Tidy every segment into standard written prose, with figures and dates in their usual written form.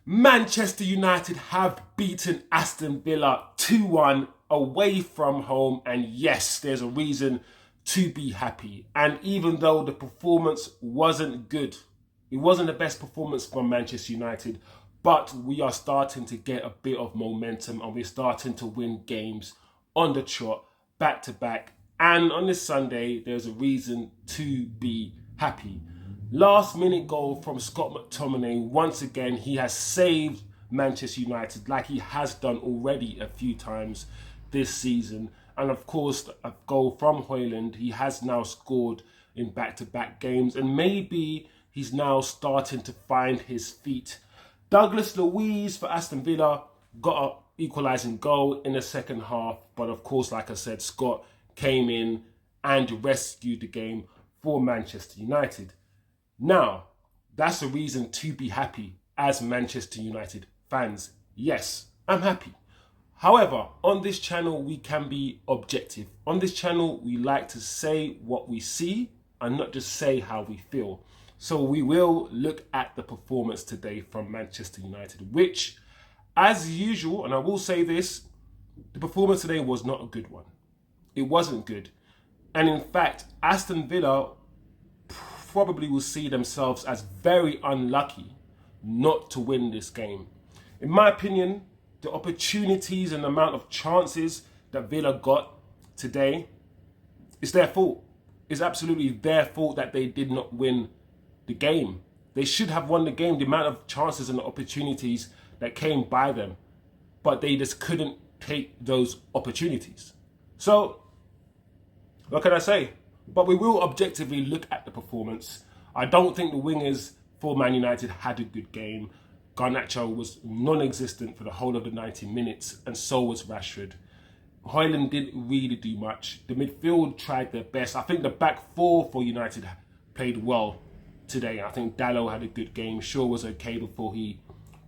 Manchester United have beaten Aston Villa 2-1 away from home, and yes, there's a reason to be happy. And even though the performance wasn't good, it wasn't the best performance from Manchester United, but we are starting to get a bit of momentum and we're starting to win games on the trot, back to back. And on this Sunday, there's a reason to be happy. Last minute goal from Scott McTominay. Once again, he has saved Manchester United like he has done already a few times this season. And of course, a goal from Hojlund. He has now scored in back-to-back games. And maybe he's now starting to find his feet. Douglas Luiz for Aston Villa got an equalising goal in the second half. But of course, like I said, Scott came in and rescued the game for Manchester United. Now, that's a reason to be happy as Manchester United fans. Yes, I'm happy. However, on this channel, we can be objective. On this channel, we like to say what we see and not just say how we feel. So we will look at the performance today from Manchester United, which, as usual, and I will say this, the performance today was not a good one. It wasn't good. And in fact, Aston Villa probably will see themselves as very unlucky not to win this game. In my opinion, the opportunities and the amount of chances that Villa got today, it's their fault. It's absolutely their fault that they did not win the game. They should have won the game, the amount of chances and the opportunities that came by them, but they just couldn't take those opportunities. So, what can I say? But we will objectively look at the performance. I don't think the wingers for Man United had a good game. Garnacho was non-existent for the whole of the 90 minutes, and so was Rashford. Hojlund didn't really do much. The midfield tried their best. I think the back four for United played well today. I think Dalot had a good game. Shaw was okay before he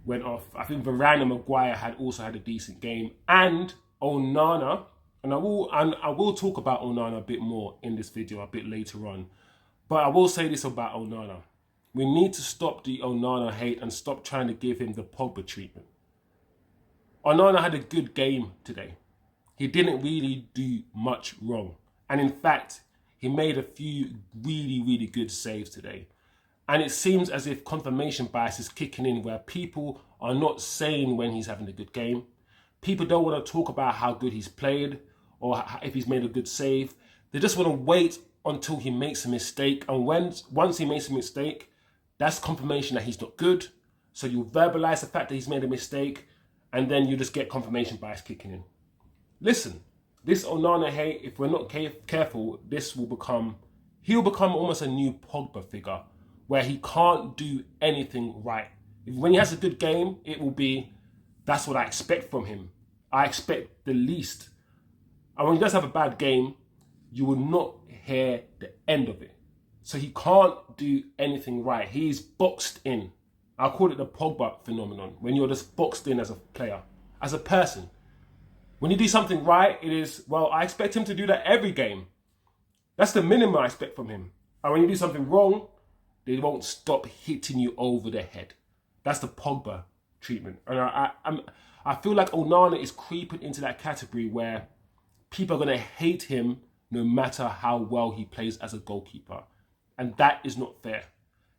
went off. I think Varane and Maguire also had a decent game. And Onana, and I will talk about Onana a bit more in this video a bit later on. But I will say this about Onana. We need to stop the Onana hate and stop trying to give him the Pogba treatment. Onana had a good game today. He didn't really do much wrong. And in fact, he made a few really, really good saves today. And it seems as if confirmation bias is kicking in where people are not saying when he's having a good game. People don't want to talk about how good he's played or if he's made a good save. They just want to wait until he makes a mistake. And once he makes a mistake, that's confirmation that he's not good. So you verbalize the fact that he's made a mistake, and then you just get confirmation bias kicking in. Listen, this Onana hate, if we're not careful, he'll become almost a new Pogba figure, where he can't do anything right. When he has a good game, it will be, that's what I expect from him. I expect the least. And when he does have a bad game, you will not hear the end of it. So he can't do anything right. He's boxed in. I call it the Pogba phenomenon, when you're just boxed in as a player, as a person. When you do something right, it is, well, I expect him to do that every game. That's the minimum I expect from him. And when you do something wrong, they won't stop hitting you over the head. That's the Pogba treatment. And I feel like Onana is creeping into that category where people are going to hate him no matter how well he plays as a goalkeeper. And that is not fair.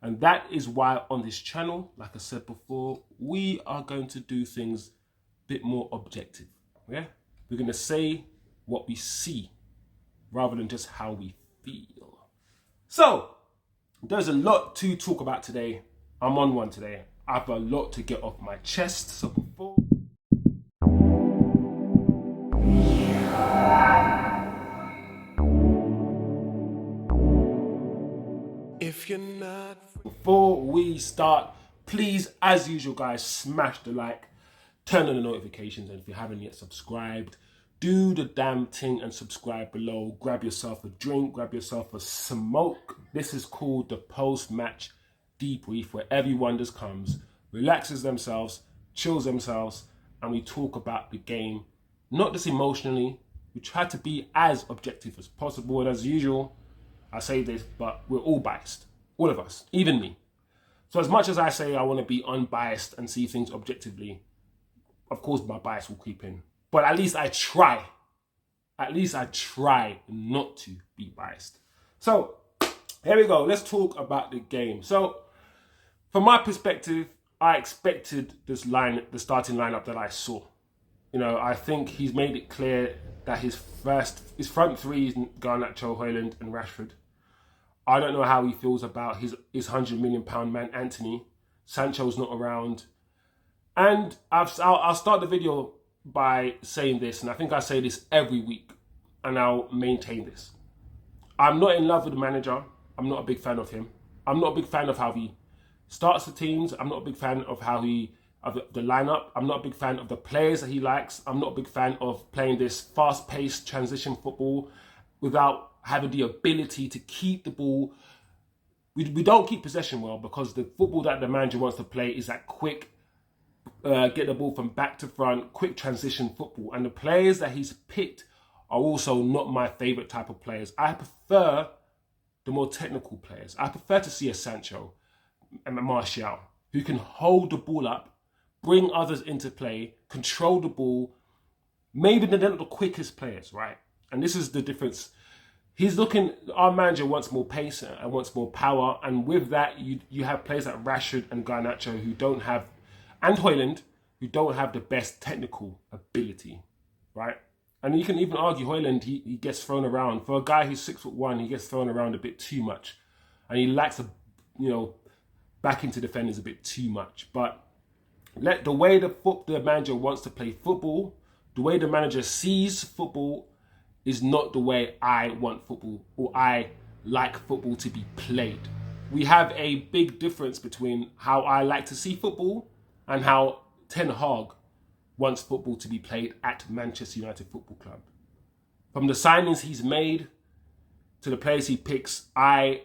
And that is why on this channel, like I said before, we are going to do things a bit more objective. Yeah? We're going to say what we see rather than just how we feel. So, there's a lot to talk about today. I'm on one today. I have a lot to get off my chest. So before... Before we start, please, as usual, guys, smash the like, turn on the notifications, and if you haven't yet subscribed, do the damn thing and subscribe below. Grab yourself a drink, grab yourself a smoke. This is called the post-match debrief, where everyone just comes, relaxes themselves, chills themselves, and we talk about the game, not just emotionally. We try to be as objective as possible, and as usual, I say this, but we're all biased. All of us, even me. So as much as I say I want to be unbiased and see things objectively, of course my bias will creep in. But at least I try. At least I try not to be biased. So here we go. Let's talk about the game. So from my perspective, I expected the starting lineup that I saw. You know, I think he's made it clear that his front three is Garnacho, Hojlund and Rashford. I don't know how he feels about his £100 million man, Anthony. Sancho's not around. And I'll start the video by saying this, and I think I say this every week, and I'll maintain this. I'm not in love with the manager. I'm not a big fan of him. I'm not a big fan of how he starts the teams. I'm not a big fan of the lineup. I'm not a big fan of the players that he likes. I'm not a big fan of playing this fast-paced transition football without having the ability to keep the ball. We don't keep possession well because the football that the manager wants to play is that quick, get the ball from back to front, quick transition football. And the players that he's picked are also not my favourite type of players. I prefer the more technical players. I prefer to see a Sancho and a Martial who can hold the ball up, bring others into play, control the ball. Maybe they're not the quickest players, right? And this is the difference. Our manager wants more pace and wants more power. And with that, you have players like Rashford and Garnacho and Hojlund, who don't have the best technical ability, right? And you can even argue Hojlund, he gets thrown around. For a guy who's 6'1", he gets thrown around a bit too much. And he lacks back into defenders a bit too much. But the way the manager wants to play football, the way the manager sees football is not the way I want football or I like football to be played. We have a big difference between how I like to see football and how Ten Hag wants football to be played at Manchester United Football Club. From the signings he's made to the players he picks, I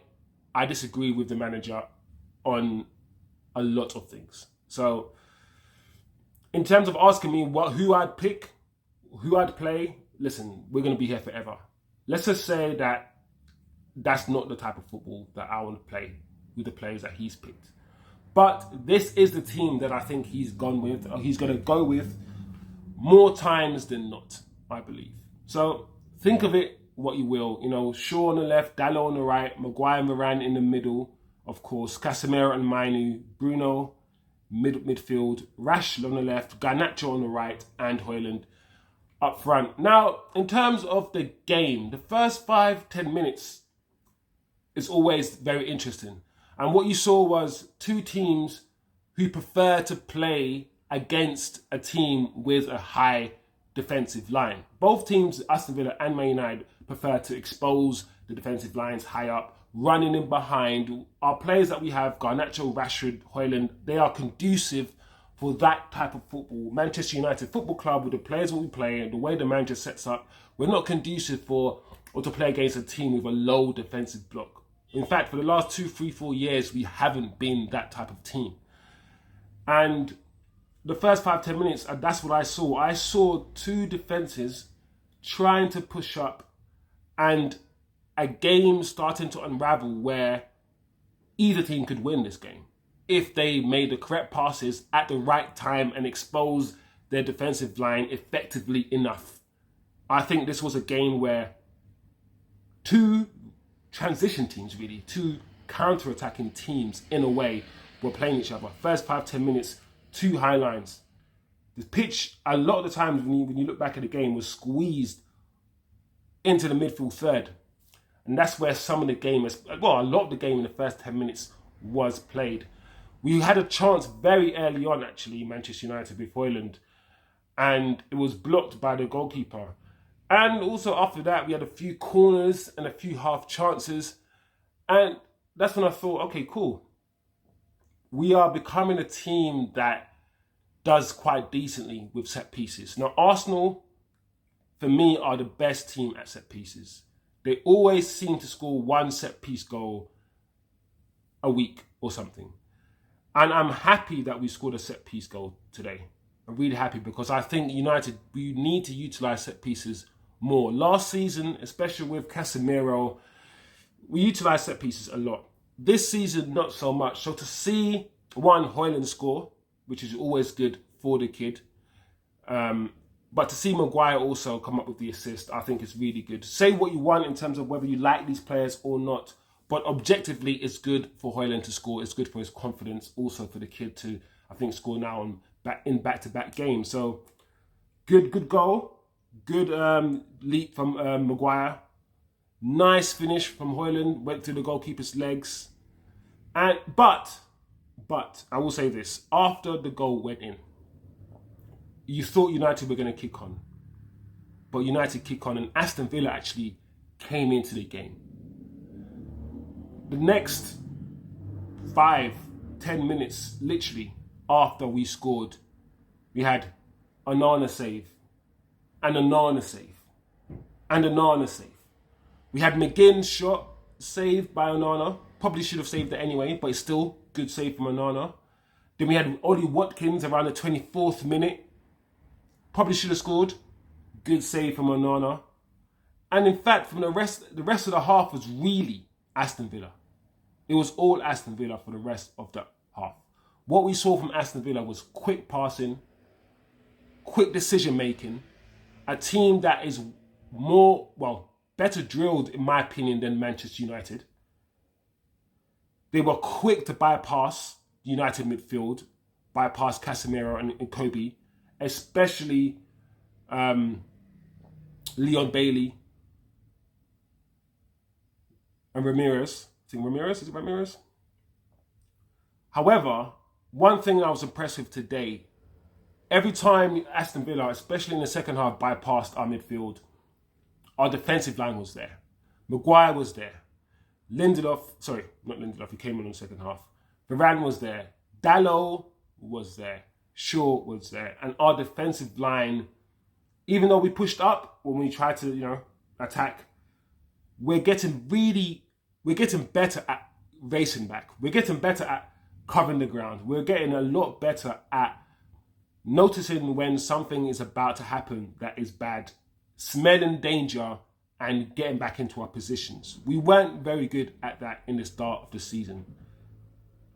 disagree with the manager on a lot of things. So in terms of asking me who I'd pick, who I'd play, listen, we're going to be here forever. Let's just say that that's not the type of football that I want to play with the players that he's picked. But this is the team that I think he's going to go with more times than not, I believe. So think of it what you will. You know, Shaw on the left, Dalot on the right, Maguire, Varane in the middle, of course, Casemiro and Mainu, Bruno, midfield, Rashford on the left, Garnacho on the right, and Hojlund up front. Now, in terms of the game, the first 5-10 minutes is always very interesting. And what you saw was two teams who prefer to play against a team with a high defensive line. Both teams, Aston Villa and Man United, prefer to expose the defensive lines high up, running in behind. Our players that we have, Garnacho, Rashford, Hojlund, they are conducive for that type of football. Manchester United Football Club, with the players that we play and the way the manager sets up, we're not conducive to play against a team with a low defensive block. In fact, for the last 2, 3, 4 years, we haven't been that type of team. And the first 5-10 minutes, that's what I saw. I saw two defences trying to push up and a game starting to unravel where either team could win this game if they made the correct passes at the right time and exposed their defensive line effectively enough. I think this was a game where two transition teams, really, two counter-attacking teams in a way were playing each other. First 5-10 minutes, two high lines. The pitch, a lot of the times when you look back at the game, was squeezed into the midfield third. And that's where some of the game, a lot of the game in the first 10 minutes was played. We had a chance very early on, actually, Manchester United with Hojlund, and it was blocked by the goalkeeper. And also after that, we had a few corners and a few half chances. And that's when I thought, okay, cool. We are becoming a team that does quite decently with set pieces. Now, Arsenal, for me, are the best team at set pieces. They always seem to score one set piece goal a week or something. And I'm happy that we scored a set piece goal today. I'm really happy because I think United, we need to utilise set pieces more. Last season, especially with Casemiro, we utilised set pieces a lot. This season, not so much. So to see Hojlund score, which is always good for the kid, but to see Maguire also come up with the assist, I think is really good. Say what you want in terms of whether you like these players or not, but objectively, it's good for Hojlund to score. It's good for his confidence, also for the kid to, I think, score now in back-to-back games. So good goal, good leap from Maguire. Nice finish from Hojlund, went through the goalkeeper's legs. But I will say this, after the goal went in, you thought United were going to kick on. But United kick on, and Aston Villa actually came into the game. The next 5-10 minutes, literally, after we scored, we had Onana save, and Onana save, and Onana save. We had McGinn's shot saved by Onana. Probably should have saved it anyway, but it's still good save from Onana. Then we had Ollie Watkins around the 24th minute. Probably should have scored. Good save from Onana. And in fact, from the rest of the half was really Aston Villa. It was all Aston Villa for the rest of the half. What we saw from Aston Villa was quick passing, quick decision making, a team that is better drilled, in my opinion, than Manchester United. They were quick to bypass United midfield, bypass Casemiro and Kobe, especially Leon Bailey and Ramirez. Is it Ramirez? However, one thing I was impressed with today, every time Aston Villa, especially in the second half, bypassed our midfield, our defensive line was there. Maguire was there. He came on in the second half. Varane was there. Dalot was there. Shaw was there. And our defensive line, even though we pushed up when we tried to, attack, we're getting better at racing back. We're getting better at covering the ground. We're getting a lot better at noticing when something is about to happen that is bad, smelling danger, and getting back into our positions. We weren't very good at that in the start of the season.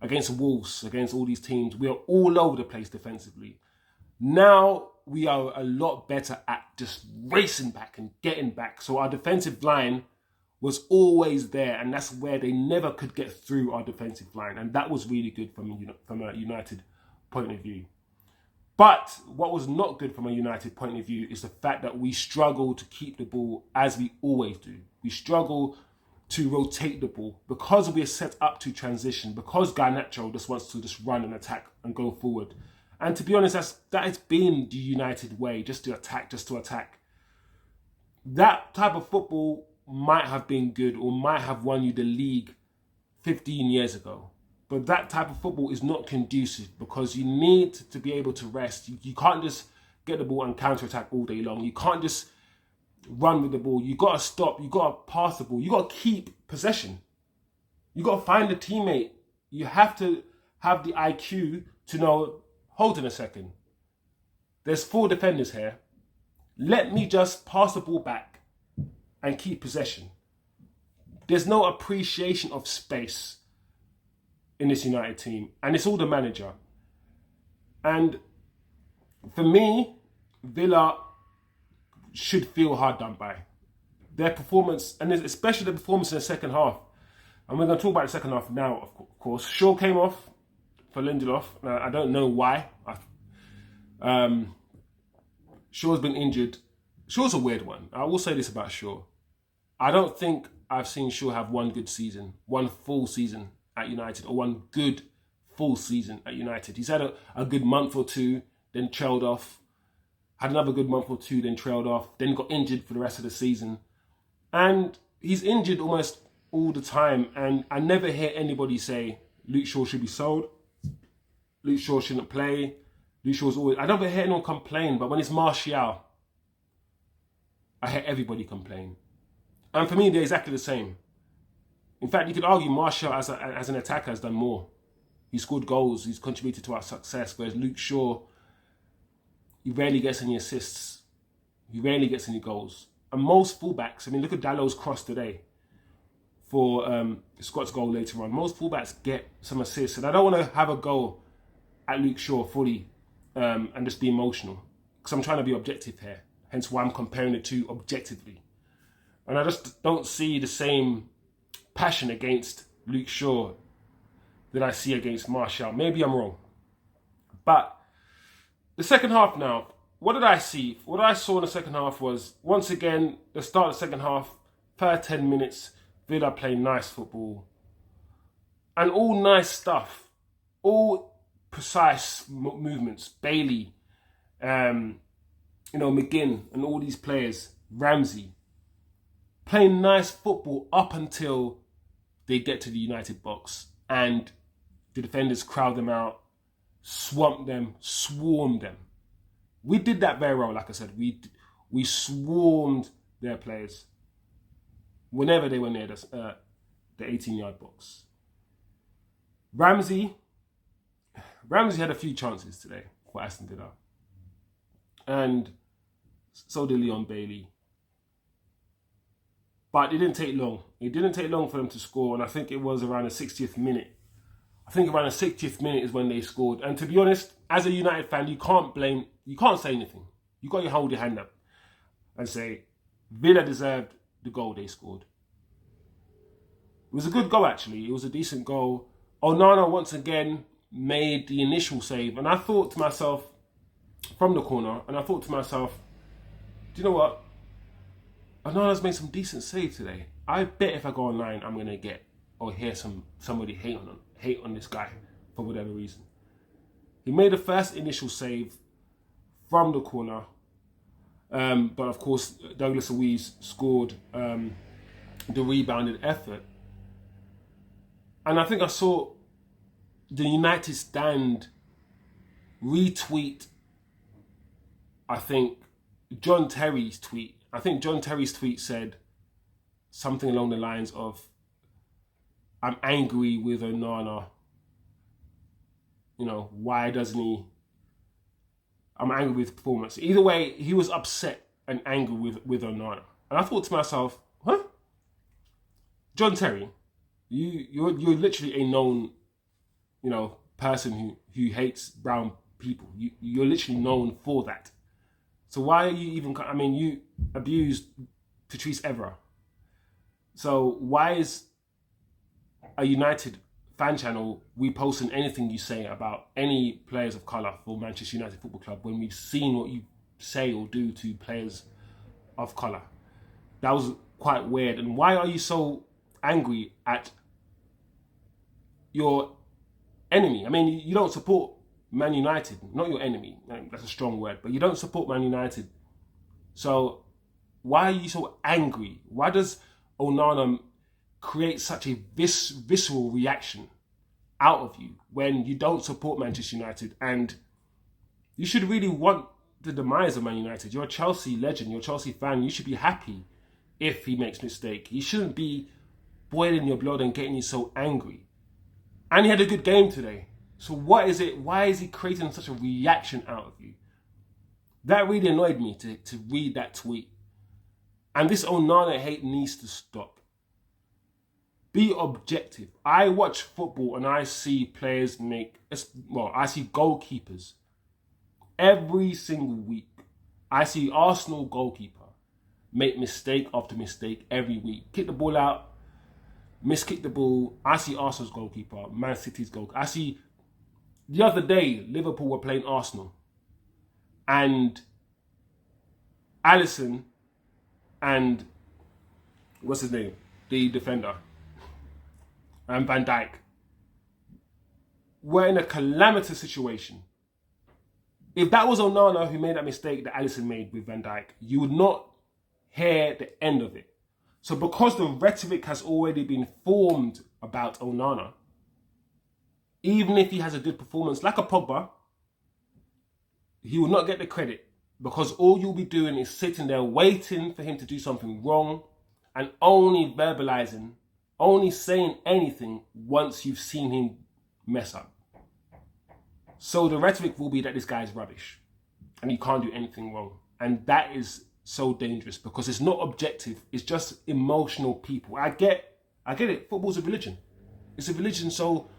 Against Wolves, against all these teams, we are all over the place defensively. Now we are a lot better at just racing back and getting back. So our defensive line was always there, and that's where they never could get through our defensive line. And that was really good from a United point of view. But what was not good from a United point of view is the fact that we struggle to keep the ball as we always do. We struggle to rotate the ball because we are set up to transition, because Garnacho just wants to just run and attack and go forward. And to be honest, that has been the United way, just to attack. That type of football might have been good or might have won you the league 15 years ago. But that type of football is not conducive because you need to be able to rest. You can't just get the ball and counter-attack all day long. You can't just run with the ball. You got to stop. You got to pass the ball. You got to keep possession. You got to find a teammate. You have to have the IQ to know, hold on a second. There's 4 defenders here. Let me just pass the ball back and keep possession. There's no appreciation of space in this United team, and it's all the manager. And for me, Villa should feel hard done by. Their performance, and especially the performance in the second half. And we're going to talk about the second half now, of course. Shaw came off for Lindelof. I don't know why. Shaw's been injured. Shaw's a weird one. I will say this about Shaw. I don't think I've seen Shaw have one good season, one full season at United, or one good full season at United. He's had a good month or two, then trailed off. Had another good month or two, then trailed off. Then got injured for the rest of the season. And he's injured almost all the time. And I never hear anybody say, Luke Shaw should be sold. Luke Shaw shouldn't play. Luke Shaw's always... I never hear anyone complain, but when it's Martial, I hear everybody complain. And for me, they're exactly the same. In fact, you could argue Martial as an attacker has done more. He scored goals. He's contributed to our success. Whereas Luke Shaw, he rarely gets any assists. He rarely gets any goals. And most fullbacks, I mean, look at Dalot's cross today. for Scott's goal later on. Most fullbacks get some assists, and I don't want to have a go at Luke Shaw fully and just be emotional, because I'm trying to be objective here, hence why I'm comparing the two objectively. And I just don't see the same passion against Luke Shaw that I see against Martial. Maybe I'm wrong. But the second half now, what did I see? What I saw in the second half was, once again, the start of the second half, per 10 minutes, Villa playing nice football. And all nice stuff. All precise movements. Bailey, McGinn and all these players, Ramsey, playing nice football up until they get to the United box and the defenders crowd them out, swamp them, swarm them. We did that very well, like I said. We swarmed their players whenever they were near the 18-yard box. Ramsey had a few chances today for Aston Villa. And so did Leon Bailey. But it didn't take long. It didn't take long for them to score, and I think it was around the 60th minute. I think around the 60th minute is when they scored. And to be honest, as a United fan, you can't say anything. You got to hold your hand up and say, Villa deserved the goal they scored. It was a good goal, actually. It was a decent goal. Onana once again made the initial save, and I thought to myself, from the corner, do you know what? Onana's made some decent saves today. I bet if I go online, I'm going to get or hear somebody hate on this guy for whatever reason. He made the first initial save from the corner, but of course Douglas Luiz scored the rebounded effort. And I think I saw the United stand retweet, John Terry's tweet. I think John Terry's tweet said something along the lines of, I'm angry with Onana. Why doesn't he? I'm angry with performance. Either way, he was upset and angry with Onana. And I thought to myself, huh? John Terry, you're literally a known, person who hates brown people. You're literally known for that. So why are you even, you abused Patrice Evra. So why is a United fan channel reposting anything you say about any players of colour for Manchester United Football Club when we've seen what you say or do to players of colour? That was quite weird. And why are you so angry at your enemy? You don't support Man United, not your enemy. That's a strong word, but you don't support Man United. So why are you so angry? Why does Onana create such a visceral reaction out of you when you don't support Manchester United? And you should really want the demise of Man United. You're a Chelsea legend, you're a Chelsea fan. You should be happy if he makes a mistake. He shouldn't be boiling your blood and getting you so angry. And he had a good game today. So what is it? Why is he creating such a reaction out of you? That really annoyed me to read that tweet. And this Onana hate needs to stop. Be objective. I watch football and I see players I see goalkeepers every single week. I see Arsenal goalkeeper make mistake after mistake every week. Kick the ball out, miskick the ball. I see Arsenal's goalkeeper, Man City's goalkeeper. I see, the other day, Liverpool were playing Arsenal. And Alisson and, what's his name? The defender. And Van Dijk were in a calamitous situation. If that was Onana who made that mistake that Alisson made with Van Dijk, you would not hear the end of it. So because the rhetoric has already been formed about Onana, even if he has a good performance like a Pogba, he will not get the credit, because all you'll be doing is sitting there waiting for him to do something wrong and only verbalizing, only saying anything once you've seen him mess up. So the rhetoric will be that this guy is rubbish and he can't do anything wrong. And that is so dangerous because it's not objective. It's just emotional people. I get I get it. Football's a religion. It's a religion, so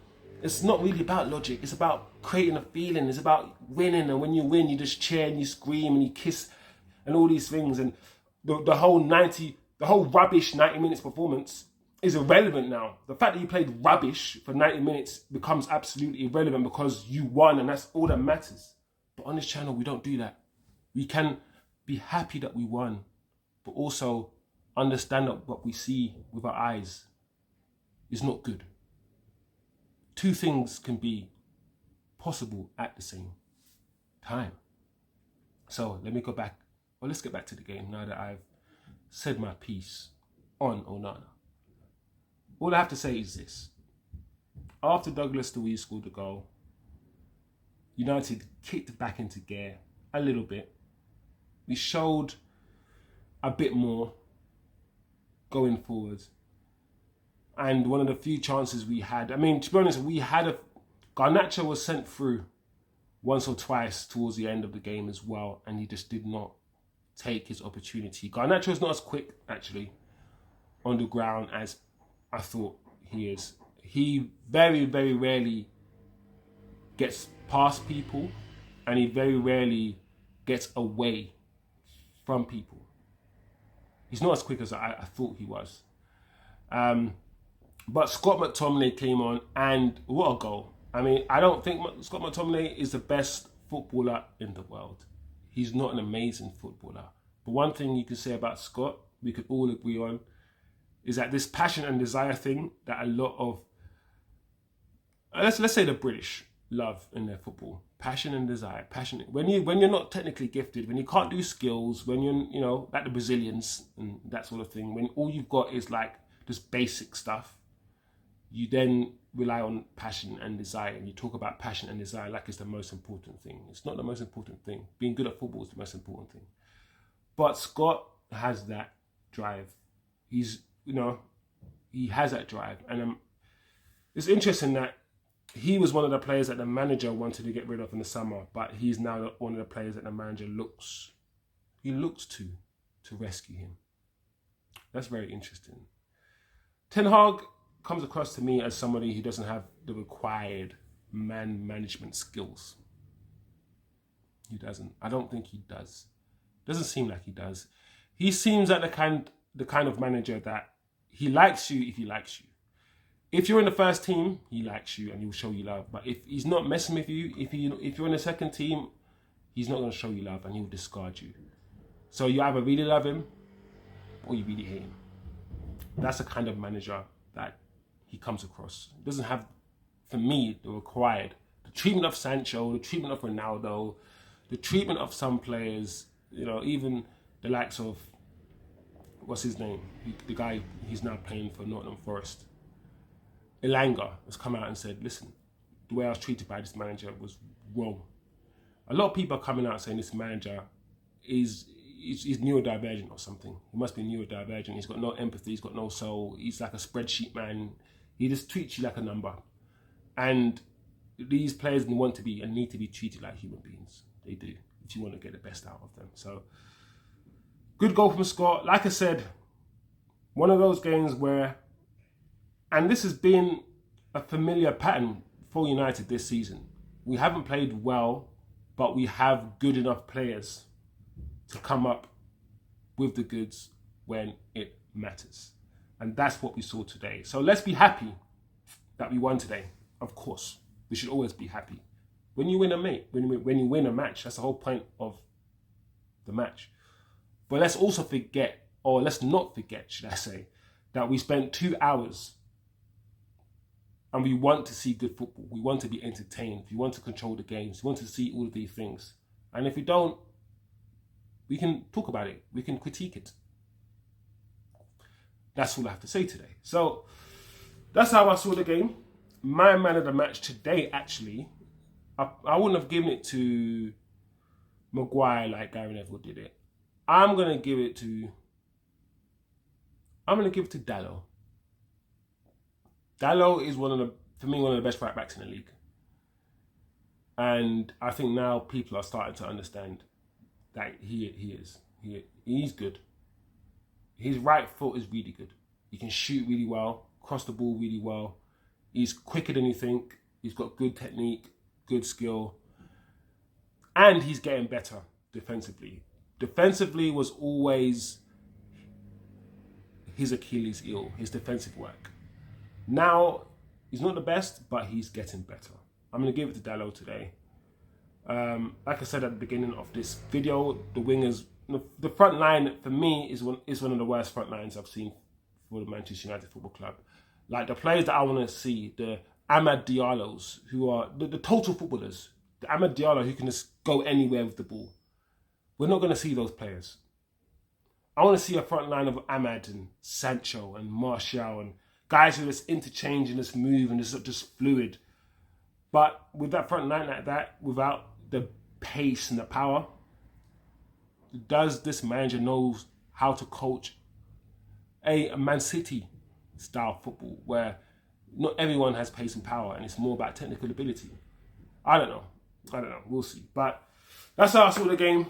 it's not really about logic. It's about creating a feeling. It's about winning, and when you win, you just cheer and you scream and you kiss and all these things. And the whole rubbish 90 minutes performance is irrelevant now. The fact that you played rubbish for 90 minutes becomes absolutely irrelevant because you won, and that's all that matters. But on this channel, we don't do that. We can be happy that we won, but also understand that what we see with our eyes is not good. Two things can be possible at the same time. So let's get back to the game now that I've said my piece on Onana. All I have to say is this. After Douglas Luiz scored the goal, United kicked back into gear a little bit. We showed a bit more going forward. And one of the few chances we had, to be honest, Garnacho was sent through once or twice towards the end of the game as well, and he just did not take his opportunity. Garnacho is not as quick, actually, on the ground as I thought he is. He very, very rarely gets past people, and he very rarely gets away from people. He's not as quick as I thought he was. But Scott McTominay came on, and what a goal. I don't think Scott McTominay is the best footballer in the world. He's not an amazing footballer. But one thing you can say about Scott, we could all agree on, is that this passion and desire thing that a lot of, let's say the British love in their football. Passion and desire. Passion. When you're not technically gifted, when you can't do skills, when you're, like the Brazilians and that sort of thing, when all you've got is like just basic stuff, you then rely on passion and desire, and you talk about passion and desire like it's the most important thing. It's not the most important thing. Being good at football is the most important thing. But Scott has that drive. He has that drive. And it's interesting that he was one of the players that the manager wanted to get rid of in the summer, but he's now one of the players that the manager looks to rescue him. That's very interesting. Ten Hag comes across to me as somebody who doesn't have the required man management skills. He doesn't. I don't think he does. Doesn't seem like he does. He seems like the kind of manager that he likes you if he likes you. If you're in the first team, he likes you and he'll show you love. But if he's not messing with you, if you're in the second team, he's not going to show you love and he'll discard you. So you either really love him or you really hate him. That's the kind of manager that he comes across. He doesn't have, for me, the treatment of Sancho, the treatment of Ronaldo, the treatment of some players, even the likes of, what's his name? The guy, he's now playing for Nottingham Forest. Elanga has come out and said, listen, the way I was treated by this manager was wrong. A lot of people are coming out saying this manager is neurodivergent or something. He must be neurodivergent. He's got no empathy. He's got no soul. He's like a spreadsheet man. He just treats you like a number. And these players want to be and need to be treated like human beings. They do, if you want to get the best out of them. So, good goal from Scott. Like I said, one of those games where, and this has been a familiar pattern for United this season. We haven't played well, but we have good enough players to come up with the goods when it matters. And that's what we saw today. So let's be happy that we won today. Of course, we should always be happy. When you win when you win a match, that's the whole point of the match. But let's also forget, or let's not forget, should I say, that we spent 2 hours and we want to see good football. We want to be entertained. We want to control the games. We want to see all of these things. And if we don't, we can talk about it. We can critique it. That's all I have to say today. So that's how I saw the game. My man of the match today, actually, I wouldn't have given it to Maguire like Gary Neville did it. I'm gonna give it to Dalot. Dalot is for me one of the best right backs in the league. And I think now people are starting to understand that he's good. His right foot is really good. He can shoot really well, cross the ball really well. He's quicker than you think. He's got good technique, good skill. And he's getting better defensively. Defensively was always his Achilles heel, his defensive work. Now, he's not the best, but he's getting better. I'm going to give it to Dalot today. Like I said at the beginning of this video, the wingers, the front line for me is one of the worst front lines I've seen for the Manchester United Football Club. Like the players that I want to see, the Amad Diallos, who are the total footballers. The Amad Diallo who can just go anywhere with the ball. We're not going to see those players. I want to see a front line of Amad and Sancho and Martial and guys who are just interchange and just move and just fluid. But with that front line like that, without the pace and the power, does this manager knows how to coach a Man City style football where not everyone has pace and power and it's more about technical ability? I don't know. We'll see. But that's how I saw the game.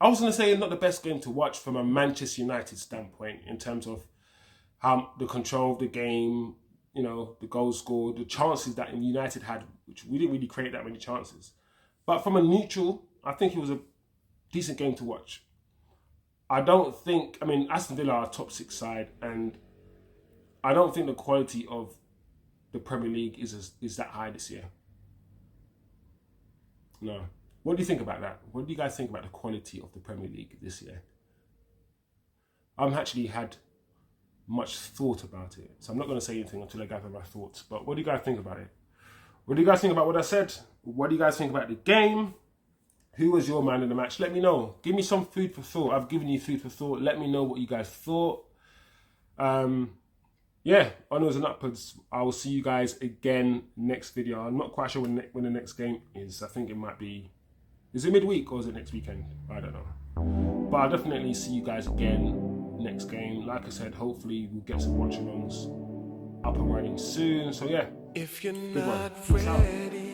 I was going to say not the best game to watch from a Manchester United standpoint in terms of how the control of the game, you know, the goals scored, the chances that United had, which we didn't really create that many chances. But from a neutral, I think it was a decent game to watch. Aston Villa are a top 6 side, and I don't think the quality of the Premier League is that high this year. No. What do you think about that? What do you guys think about the quality of the Premier League this year? I haven't actually had much thought about it, so I'm not going to say anything until I gather my thoughts. But what do you guys think about it? What do you guys think about what I said? What do you guys think about the game? Who was your man in the match? Let me know. Give me some food for thought. I've given you food for thought. Let me know what you guys thought. Yeah, onwards and upwards. I will see you guys again next video. I'm not quite sure when the next game is. I think it might be... Is it midweek or is it next weekend? I don't know. But I'll definitely see you guys again next game. Like I said, hopefully we'll get some watch-alongs up and running soon. So yeah, if you're good one. not Peace out. ready.